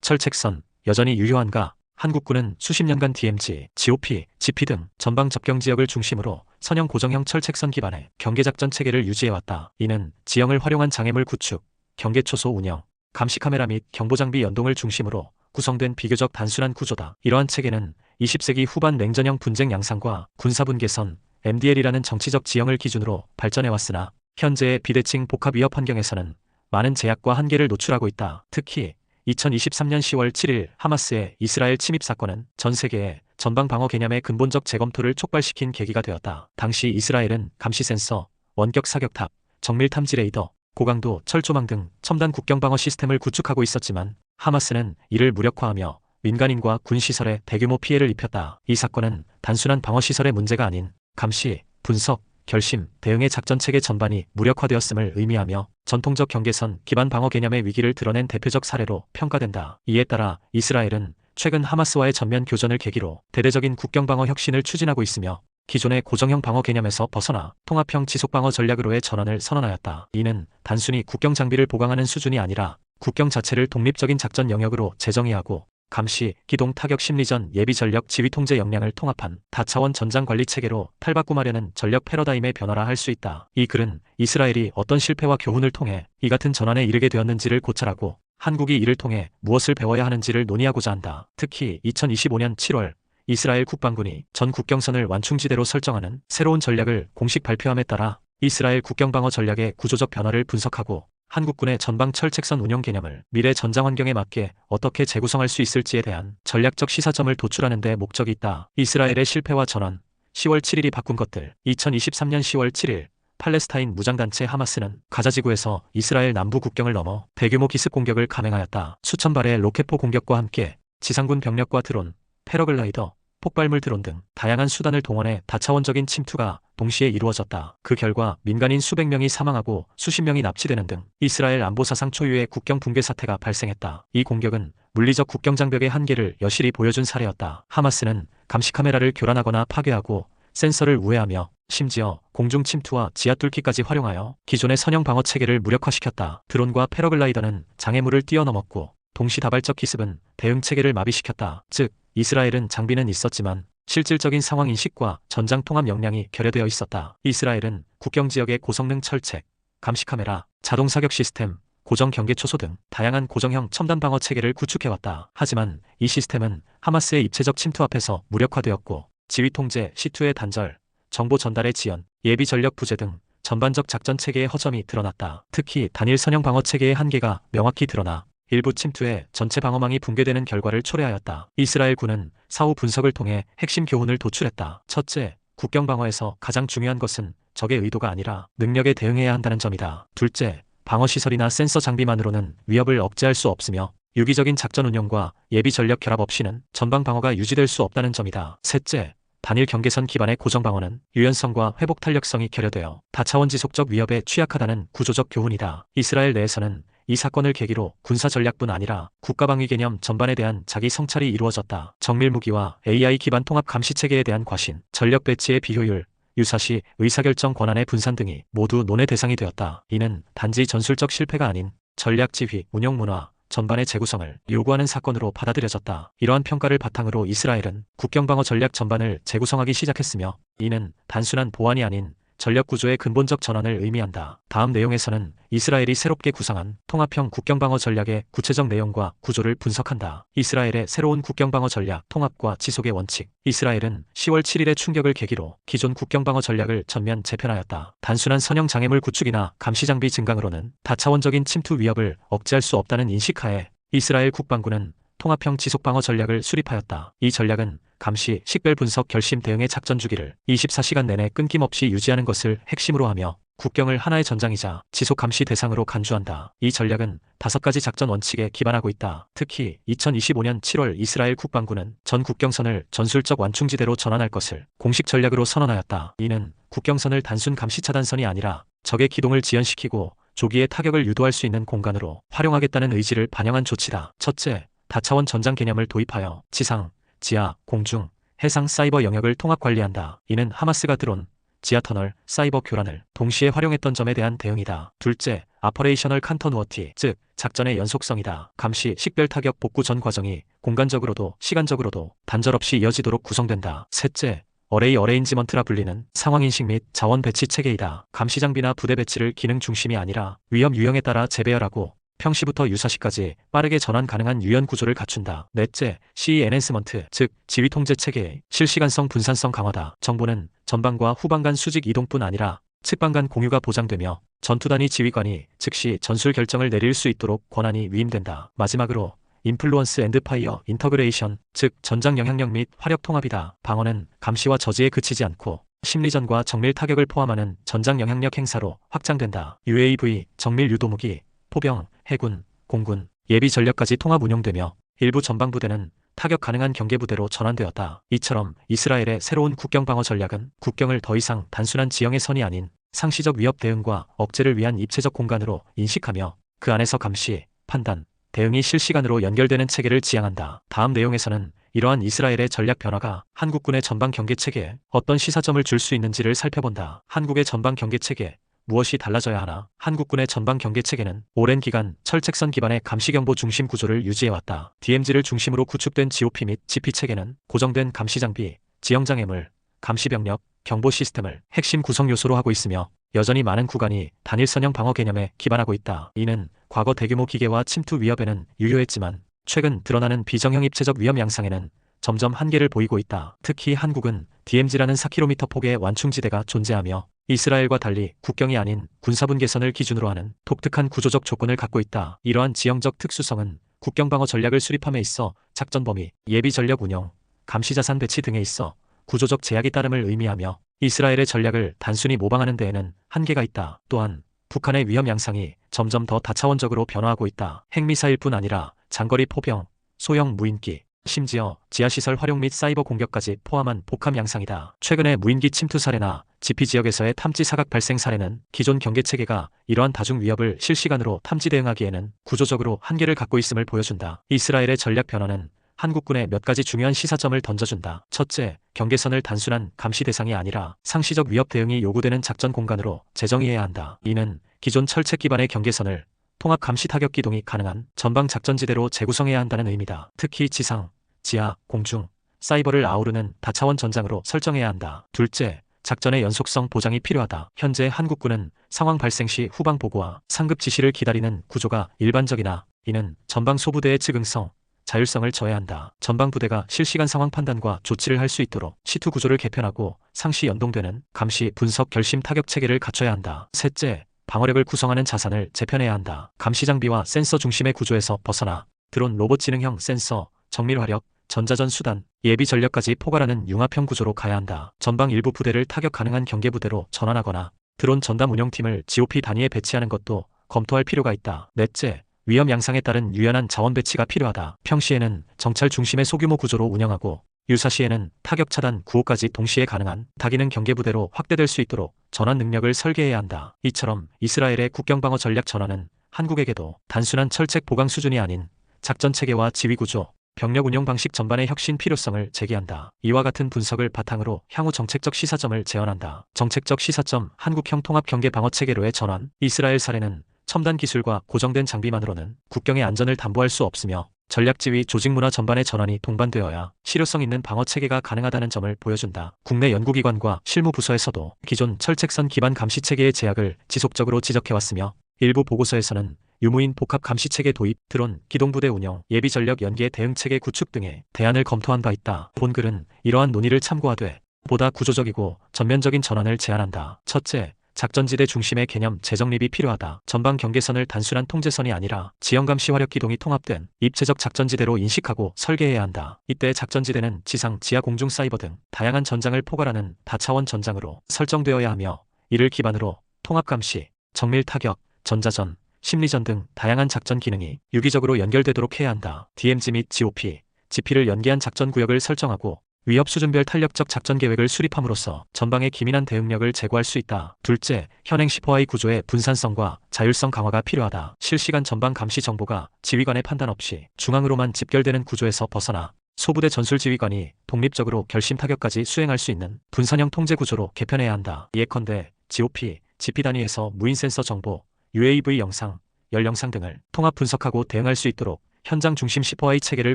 철책선 여전히 유효한가? 한국군은 수십 년간 DMZ, GOP, GP 등 전방 접경 지역을 중심으로 선형 고정형 철책선 기반의 경계작전 체계를 유지해왔다. 이는 지형을 활용한 장애물 구축, 경계초소 운영, 감시 카메라 및 경보장비 연동을 중심으로 구성된 비교적 단순한 구조다. 이러한 체계는 20세기 후반 냉전형 분쟁 양상과 군사분계선, MDL이라는 정치적 지형을 기준으로 발전해왔으나 현재의 비대칭 복합 위협 환경에서는 많은 제약과 한계를 노출하고 있다. 특히 2023년 10월 7일 하마스의 이스라엘 침입 사건은 전 세계의 전방 방어 개념의 근본적 재검토를 촉발시킨 계기가 되었다. 당시 이스라엘은 감시 센서, 원격 사격탑, 정밀 탐지 레이더, 고강도 철조망 등 첨단 국경 방어 시스템을 구축하고 있었지만 하마스는 이를 무력화하며 민간인과 군 시설에 대규모 피해를 입혔다. 이 사건은 단순한 방어 시설의 문제가 아닌 감시, 분석, 결심, 대응의 작전 체계 전반이 무력화되었음을 의미하며 전통적 경계선 기반 방어 개념의 위기를 드러낸 대표적 사례로 평가된다. 이에 따라 이스라엘은 최근 하마스와의 전면 교전을 계기로 대대적인 국경 방어 혁신을 추진하고 있으며 기존의 고정형 방어 개념에서 벗어나 통합형 지속 방어 전략으로의 전환을 선언하였다. 이는 단순히 국경 장비를 보강하는 수준이 아니라 국경 자체를 독립적인 작전 영역으로 재정의하고 감시, 기동 타격 심리전 예비 전력 지휘 통제 역량을 통합한 다차원 전장 관리 체계로 탈바꿈하려는 전력 패러다임의 변화라 할 수 있다. 이 글은 이스라엘이 어떤 실패와 교훈을 통해 이 같은 전환에 이르게 되었는지를 고찰하고 한국이 이를 통해 무엇을 배워야 하는지를 논의하고자 한다. 특히 2025년 7월 이스라엘 국방군이 전 국경선을 완충지대로 설정하는 새로운 전략을 공식 발표함에 따라 이스라엘 국경 방어 전략의 구조적 변화를 분석하고 한국군의 전방 철책선 운영 개념을 미래 전장 환경에 맞게 어떻게 재구성할 수 있을지에 대한 전략적 시사점을 도출하는 데 목적이 있다. 이스라엘의 실패와 전환 10월 7일이 바꾼 것들 2023년 10월 7일 팔레스타인 무장단체 하마스는 가자지구에서 이스라엘 남부 국경을 넘어 대규모 기습 공격을 감행하였다. 수천 발의 로켓포 공격과 함께 지상군 병력과 드론, 패러글라이더, 폭발물 드론 등 다양한 수단을 동원해 다차원적인 침투가 동시에 이루어졌다. 그 결과 민간인 수백 명이 사망하고 수십 명이 납치되는 등 이스라엘 안보사상 초유의 국경 붕괴 사태가 발생했다. 이 공격은 물리적 국경 장벽의 한계를 여실히 보여준 사례였다. 하마스는 감시 카메라를 교란하거나 파괴하고 센서를 우회하며 심지어 공중 침투와 지하 뚫기까지 활용하여 기존의 선형 방어 체계를 무력화시켰다. 드론과 패러글라이더는 장애물을 뛰어넘었고 동시다발적 기습은 대응 체계를 마비시켰다. 즉 이스라엘은 장비는 있었지만 실질적인 상황 인식과 전장 통합 역량이 결여되어 있었다. 이스라엘은 국경 지역의 고성능 철책, 감시 카메라, 자동 사격 시스템, 고정 경계 초소 등 다양한 고정형 첨단 방어 체계를 구축해왔다. 하지만 이 시스템은 하마스의 입체적 침투 앞에서 무력화되었고 지휘 통제, C2의 단절, 정보 전달의 지연, 예비 전력 부재 등 전반적 작전 체계의 허점이 드러났다. 특히 단일 선형 방어 체계의 한계가 명확히 드러나 일부 침투에 전체 방어망이 붕괴되는 결과를 초래하였다. 이스라엘 군은 사후 분석을 통해 핵심 교훈을 도출했다. 첫째, 국경 방어에서 가장 중요한 것은 적의 의도가 아니라 능력에 대응해야 한다는 점이다. 둘째, 방어시설이나 센서 장비만으로는 위협을 억제할 수 없으며 유기적인 작전 운영과 예비 전력 결합 없이는 전방 방어가 유지될 수 없다는 점이다. 셋째, 단일 경계선 기반의 고정 방어는 유연성과 회복 탄력성이 결여되어 다차원 지속적 위협에 취약하다는 구조적 교훈이다. 이스라엘 내에서는 이 사건을 계기로 군사 전략뿐 아니라 국가방위 개념 전반에 대한 자기 성찰이 이루어졌다. 정밀 무기와 AI 기반 통합 감시 체계에 대한 과신, 전력 배치의 비효율, 유사시 의사결정 권한의 분산 등이 모두 논의 대상이 되었다. 이는 단지 전술적 실패가 아닌 전략 지휘, 운영 문화 전반의 재구성을 요구하는 사건으로 받아들여졌다. 이러한 평가를 바탕으로 이스라엘은 국경 방어 전략 전반을 재구성하기 시작했으며 이는 단순한 보완이 아닌 전력 구조의 근본적 전환을 의미한다. 다음 내용에서는 이스라엘이 새롭게 구상한 통합형 국경방어 전략의 구체적 내용과 구조를 분석한다. 이스라엘의 새로운 국경방어 전략, 통합과 지속의 원칙. 이스라엘은 10월 7일의 충격을 계기로 기존 국경방어 전략을 전면 재편하였다. 단순한 선형 장애물 구축이나 감시장비 증강으로는 다차원적인 침투 위협을 억제할 수 없다는 인식하에 이스라엘 국방부는 통합형 지속방어 전략을 수립하였다. 이 전략은 감시, 식별 분석, 결심 대응의 작전 주기를 24시간 내내 끊김없이 유지하는 것을 핵심으로 하며 국경을 하나의 전장이자 지속 감시 대상으로 간주한다. 이 전략은 5가지 작전 원칙에 기반하고 있다. 특히 2025년 7월 이스라엘 국방부는 전 국경선을 전술적 완충지대로 전환할 것을 공식 전략으로 선언하였다. 이는 국경선을 단순 감시 차단선이 아니라 적의 기동을 지연시키고 조기에 타격을 유도할 수 있는 공간으로 활용하겠다는 의지를 반영한 조치다. 첫째, 다차원 전장 개념을 도입하여 지상, 지하, 공중, 해상 사이버 영역을 통합 관리한다. 이는 하마스가 드론, 지하 터널, 사이버 교란을 동시에 활용했던 점에 대한 대응이다. 둘째, 아퍼레이셔널 컨터누어티, 즉 작전의 연속성이다. 감시, 식별 타격 복구 전 과정이 공간적으로도 시간적으로도 단절 없이 이어지도록 구성된다. 셋째, 어레인지먼트라 불리는 상황인식 및 자원 배치 체계이다. 감시 장비나 부대 배치를 기능 중심이 아니라 위험 유형에 따라 재배열하고 평시부터 유사시까지 빠르게 전환 가능한 유연 구조를 갖춘다. 넷째, CE 엔핸스먼트, 즉 지휘 통제 체계의 실시간성 분산성 강화다. 정보는 전방과 후방 간 수직 이동뿐 아니라 측방 간 공유가 보장되며 전투 단위 지휘관이 즉시 전술 결정을 내릴 수 있도록 권한이 위임된다. 마지막으로 인플루언스 앤드 파이어 인터그레이션, 즉 전장 영향력 및 화력 통합이다. 방어는 감시와 저지에 그치지 않고 심리전과 정밀 타격을 포함하는 전장 영향력 행사로 확장된다. UAV, 정밀 유도무기, 포병, 해군, 공군, 예비 전력까지 통합 운용되며 일부 전방부대는 타격 가능한 경계부대로 전환되었다. 이처럼 이스라엘의 새로운 국경 방어 전략은 국경을 더 이상 단순한 지형의 선이 아닌 상시적 위협 대응과 억제를 위한 입체적 공간으로 인식하며 그 안에서 감시, 판단, 대응이 실시간으로 연결되는 체계를 지향한다. 다음 내용에서는 이러한 이스라엘의 전략 변화가 한국군의 전방 경계 체계에 어떤 시사점을 줄 수 있는지를 살펴본다. 한국의 전방 경계 체계, 무엇이 달라져야 하나? 한국군의 전방 경계 체계는 오랜 기간 철책선 기반의 감시경보 중심 구조를 유지해왔다. DMZ를 중심으로 구축된 GOP 및 GP 체계는 고정된 감시 장비, 지형장애물, 감시 병력, 경보 시스템을 핵심 구성 요소로 하고 있으며 여전히 많은 구간이 단일선형 방어 개념에 기반하고 있다. 이는 과거 대규모 기계와 침투 위협에는 유효했지만 최근 드러나는 비정형 입체적 위험 양상에는 점점 한계를 보이고 있다. 특히 한국은 DMZ라는 4km 폭의 완충지대가 존재하며 이스라엘과 달리 국경이 아닌 군사분 계선을 기준으로 하는 독특한 구조적 조건을 갖고 있다. 이러한 지형적 특수성은 국경방어 전략을 수립함에 있어 작전 범위, 예비 전력 운영, 감시 자산 배치 등에 있어 구조적 제약이 따름을 의미하며 이스라엘의 전략을 단순히 모방하는 데에는 한계가 있다. 또한 북한의 위험 양상이 점점 더 다차원적으로 변화하고 있다. 핵미사일뿐 아니라 장거리 포병, 소형 무인기, 심지어 지하시설 활용 및 사이버 공격까지 포함한 복합 양상이다. 최근의 무인기 침투 사례나 지피 지역에서의 탐지 사각 발생 사례는 기존 경계체계가 이러한 다중 위협을 실시간으로 탐지 대응하기에는 구조적으로 한계를 갖고 있음을 보여준다. 이스라엘의 전략 변화는 한국군에 몇 가지 중요한 시사점을 던져준다. 첫째, 경계선을 단순한 감시 대상이 아니라 상시적 위협 대응이 요구되는 작전 공간으로 재정의해야 한다. 이는 기존 철책 기반의 경계선을 통합 감시 타격 기동이 가능한 전방 작전지대로 재구성해야 한다는 의미다. 특히 지상, 지하, 공중, 사이버를 아우르는 다차원 전장으로 설정해야 한다. 둘째, 작전의 연속성 보장이 필요하다. 현재 한국군은 상황 발생 시 후방 보고와 상급 지시를 기다리는 구조가 일반적이나 이는 전방 소부대의 즉응성, 자율성을 저해한다. 전방 부대가 실시간 상황 판단과 조치를 할 수 있도록 시투 구조를 개편하고 상시 연동되는 감시, 분석, 결심 타격 체계를 갖춰야 한다. 셋째, 방어력을 구성하는 자산을 재편해야 한다. 감시 장비와 센서 중심의 구조에서 벗어나 드론, 로봇 지능형 센서, 정밀 화력, 전자전 수단, 예비 전력까지 포괄하는 융합형 구조로 가야 한다. 전방 일부 부대를 타격 가능한 경계부대로 전환하거나 드론 전담 운영팀을 GOP 단위에 배치하는 것도 검토할 필요가 있다. 넷째, 위험 양상에 따른 유연한 자원 배치가 필요하다. 평시에는 정찰 중심의 소규모 구조로 운영하고 유사시에는 타격 차단, 구호까지 동시에 가능한 다기능 경계부대로 확대될 수 있도록 전환 능력을 설계해야 한다. 이처럼 이스라엘의 국경방어 전략 전환은 한국에게도 단순한 철책 보강 수준이 아닌 작전체계와 지휘구조, 병력 운영 방식 전반의 혁신 필요성을 제기한다. 이와 같은 분석을 바탕으로 향후 정책적 시사점을 제언한다. 정책적 시사점, 한국형 통합 경계 방어 체계로의 전환. 이스라엘 사례는 첨단 기술과 고정된 장비만으로는 국경의 안전을 담보할 수 없으며 전략지휘 조직 문화 전반의 전환이 동반되어야 실효성 있는 방어 체계가 가능하다는 점을 보여준다. 국내 연구기관과 실무부서에서도 기존 철책선 기반 감시 체계의 제약을 지속적으로 지적해왔으며 일부 보고서에서는 유무인 복합 감시 체계 도입, 드론, 기동부대 운영, 예비 전력 연계 대응 체계 구축 등의 대안을 검토한 바 있다. 본 글은 이러한 논의를 참고하되 보다 구조적이고 전면적인 전환을 제안한다. 첫째, 작전지대 중심의 개념 재정립이 필요하다. 전방 경계선을 단순한 통제선이 아니라 지형감시 화력 기동이 통합된 입체적 작전지대로 인식하고 설계해야 한다. 이때 작전지대는 지상, 지하, 공중, 사이버 등 다양한 전장을 포괄하는 다차원 전장으로 설정되어야 하며 이를 기반으로 통합감시, 정밀 타격, 전자전, 심리전 등 다양한 작전 기능이 유기적으로 연결되도록 해야 한다. DMZ 및 GOP, GP를 연계한 작전 구역을 설정하고 위협 수준별 탄력적 작전 계획을 수립함으로써 전방의 기민한 대응력을 제고할 수 있다. 둘째, 현행 10호I 구조의 분산성과 자율성 강화가 필요하다. 실시간 전방 감시 정보가 지휘관의 판단 없이 중앙으로만 집결되는 구조에서 벗어나 소부대 전술지휘관이 독립적으로 결심 타격까지 수행할 수 있는 분산형 통제 구조로 개편해야 한다. 예컨대 GOP, GP 단위에서 무인 센서 정보, UAV 영상, 열 영상 등을 통합 분석하고 대응할 수 있도록 현장 중심 CFOI 체계를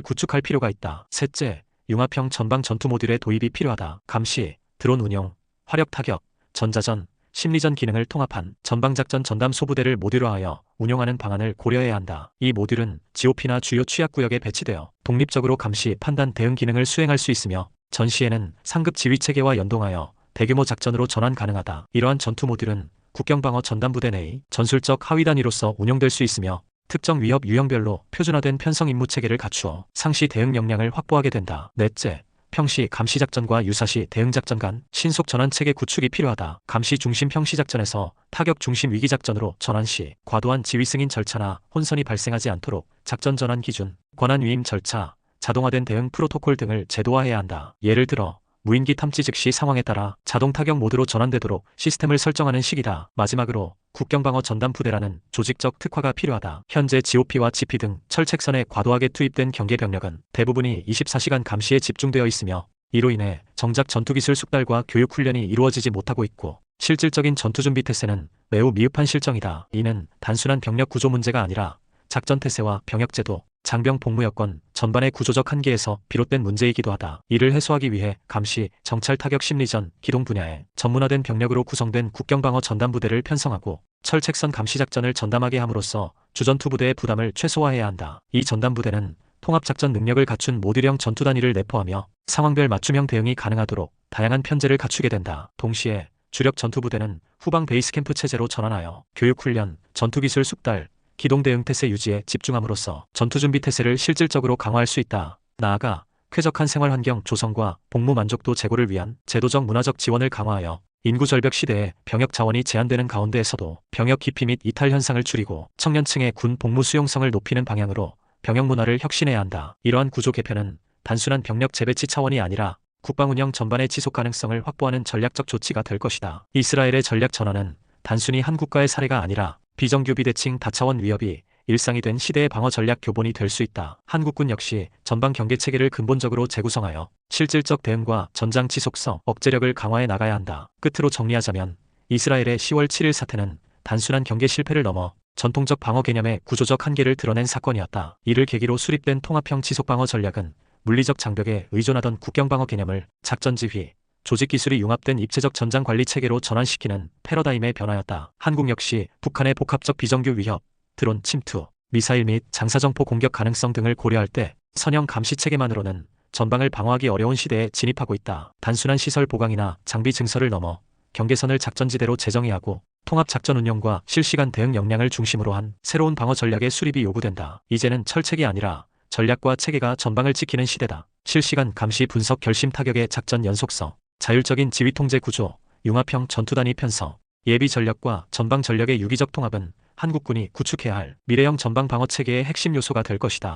구축할 필요가 있다. 셋째, 융합형 전방 전투 모듈의 도입이 필요하다. 감시, 드론 운용, 화력 타격, 전자전, 심리전 기능을 통합한 전방작전 전담 소부대를 모듈화하여 운용하는 방안을 고려해야 한다. 이 모듈은 GOP나 주요 취약구역에 배치되어 독립적으로 감시, 판단, 대응 기능을 수행할 수 있으며 전시에는 상급 지휘체계와 연동하여 대규모 작전으로 전환 가능하다. 이러한 전투 모듈은 국경방어 전담부대 내의 전술적 하위 단위로서 운용될 수 있으며 특정 위협 유형별로 표준화된 편성 임무 체계를 갖추어 상시 대응 역량을 확보하게 된다. 넷째, 평시 감시작전과 유사시 대응작전 간 신속 전환 체계 구축이 필요하다. 감시 중심 평시작전에서 타격 중심 위기작전으로 전환 시 과도한 지휘 승인 절차나 혼선이 발생하지 않도록 작전 전환 기준, 권한 위임 절차, 자동화된 대응 프로토콜 등을 제도화해야 한다. 예를 들어 무인기 탐지 즉시 상황에 따라 자동 타격 모드로 전환되도록 시스템을 설정하는 시기다. 마지막으로 국경방어 전담부대라는 조직적 특화가 필요하다. 현재 GOP와 GP 등 철책선에 과도하게 투입된 경계 병력은 대부분이 24시간 감시에 집중되어 있으며 이로 인해 정작 전투기술 숙달과 교육 훈련이 이루어지지 못하고 있고 실질적인 전투준비 태세는 매우 미흡한 실정이다. 이는 단순한 병력 구조 문제가 아니라 작전 태세와 병역제도, 장병 복무 여건 전반의 구조적 한계에서 비롯된 문제이기도 하다. 이를 해소하기 위해 감시, 정찰 타격 심리전, 기동 분야에 전문화된 병력으로 구성된 국경방어 전담부대를 편성하고 철책선 감시작전을 전담하게 함으로써 주전투부대의 부담을 최소화해야 한다. 이 전담부대는 통합작전 능력을 갖춘 모듈형 전투단위를 내포하며 상황별 맞춤형 대응이 가능하도록 다양한 편제를 갖추게 된다. 동시에 주력 전투부대는 후방 베이스캠프 체제로 전환하여 교육훈련, 전투기술 숙달, 기동 대응 태세 유지에 집중함으로써 전투준비 태세를 실질적으로 강화할 수 있다. 나아가 쾌적한 생활환경 조성과 복무 만족도 제고를 위한 제도적 문화적 지원을 강화하여 인구 절벽 시대에 병역 자원이 제한되는 가운데에서도 병역 기피 및 이탈 현상을 줄이고 청년층의 군 복무 수용성을 높이는 방향으로 병역 문화를 혁신해야 한다. 이러한 구조 개편은 단순한 병력 재배치 차원이 아니라 국방운영 전반의 지속 가능성을 확보하는 전략적 조치가 될 것이다. 이스라엘의 전략 전환은 단순히 한 국가의 사례가 아니라 비정규 비대칭 다차원 위협이 일상이 된 시대의 방어 전략 교본이 될 수 있다. 한국군 역시 전방 경계 체계를 근본적으로 재구성하여 실질적 대응과 전장 지속성, 억제력을 강화해 나가야 한다. 끝으로 정리하자면 이스라엘의 10월 7일 사태는 단순한 경계 실패를 넘어 전통적 방어 개념의 구조적 한계를 드러낸 사건이었다. 이를 계기로 수립된 통합형 지속방어 전략은 물리적 장벽에 의존하던 국경방어 개념을 작전지휘, 조직기술이 융합된 입체적 전장관리 체계로 전환시키는 패러다임의 변화였다. 한국 역시 북한의 복합적 비정규 위협, 드론 침투, 미사일 및 장사정포 공격 가능성 등을 고려할 때 선형 감시 체계만으로는 전방을 방어하기 어려운 시대에 진입하고 있다. 단순한 시설 보강이나 장비 증설을 넘어 경계선을 작전지대로 재정의하고 통합작전 운영과 실시간 대응 역량을 중심으로 한 새로운 방어 전략의 수립이 요구된다. 이제는 철책이 아니라 전략과 체계가 전방을 지키는 시대다. 실시간 감시 분석 결심 타격의 작전 연속성, 자율적인 지휘 통제 구조, 융합형 전투단위 편성, 예비 전력과 전방 전력의 유기적 통합은 한국군이 구축해야 할 미래형 전방 방어 체계의 핵심 요소가 될 것이다.